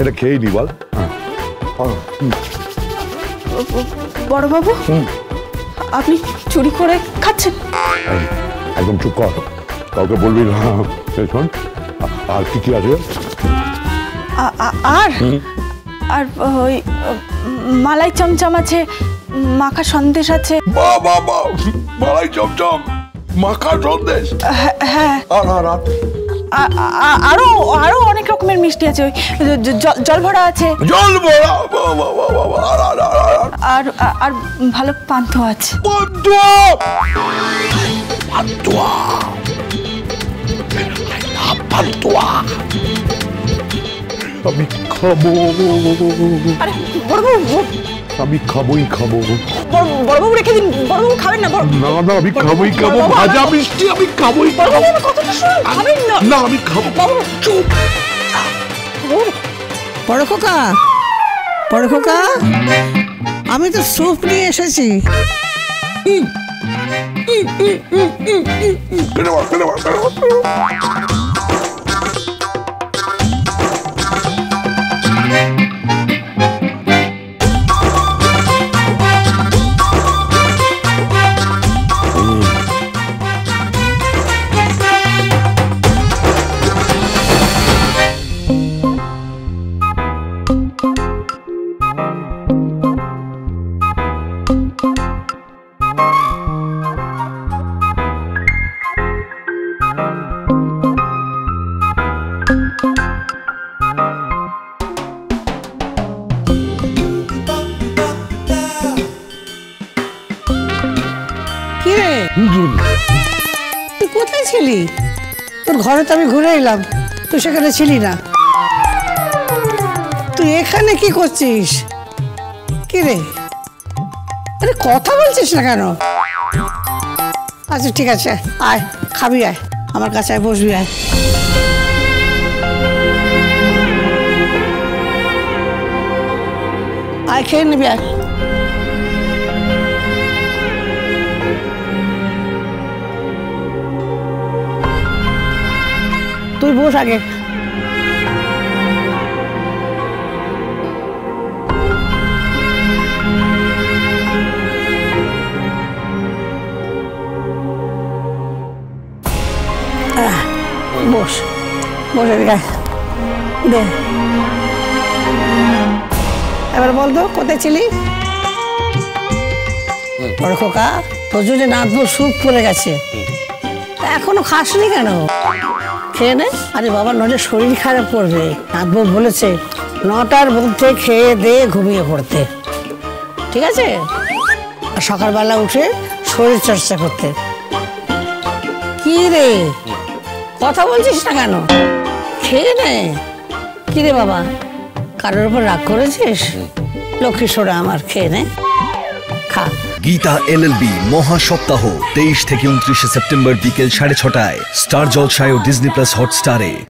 এটা খেয়ে নি বল। বড় বাবু, আপনি চুরি করে খাচ্ছেন? একদম চুপ কর, কাউকে বলবি না। শোন, আর কি কি আছে? আর ওই মালাই চমচম আছে, মাখা সন্দেশ আছে। মালাই চমচম, মাখা সন্দেশ? হ্যাঁ। আরো আরো অনেক রকমের মিষ্টি আছে, ওই জল ভরা আছে। জল ভরা? আর আর ভালো পান্থ আছে। আমি খাবো। আরে বড়বাবু, আমি খাবোই খাবো। বড়বাবু রেখে দিন, বড়বাবু খাবেন না? না না, আমি খাবোই খাবো, ভাজা মিষ্টি আমি খাবোই। বড়বাবু আমার কথাটা শুনুন, খাবেন না? না আমি খাবো। চুপ। বড় খোকা, বড় খোকা, আমি তো স্যুপ নিয়ে এসেছি। তুই কোথায় ছিলি? তোর ঘরে তো আমি ঘুরে এলাম, তুই সেখানে ছিলি না। তুই এখানে কি করছিস? কি রে, আরে কথা বলছিস না কেন? আচ্ছা ঠিক আছে, আয় খাবি, আয় আমার কাছে, আয় বসবি, আয়। আয় খেয়ে নিবি, আয়। তুই বস আগে। বস বস, এদিকে দে। এবার বল তো কোথায় ছিলি? বড় খোকা, তোর জন্য নাতবো স্যুপ পড়ে গেছে, এখনো খাসনি কেন? খেয়ে নে। আরে বাবা, নইলে শরীর খারাপ করবে। নাতবো বলেছে 9টার মধ্যে খেয়ে দিয়ে ঘুমিয়ে পড়তে, ঠিক আছে? আর সকালবেলা উঠে শরীর চর্চা করতে। কি রে, কথা বলছিস না কেন? খেয়ে নে। কি রে বাবা, কারোর উপর রাগ করেছিস? লক্ষ্মী সোনা আমার, খেয়ে নে, খা। গীতা এলএলবি মহা সপ্তাহ 23 থেকে 29 সেপ্টেম্বর বিকেল 6:30টায় স্টার জলসায় ও ডিজনি প্লাস হটস্টারে।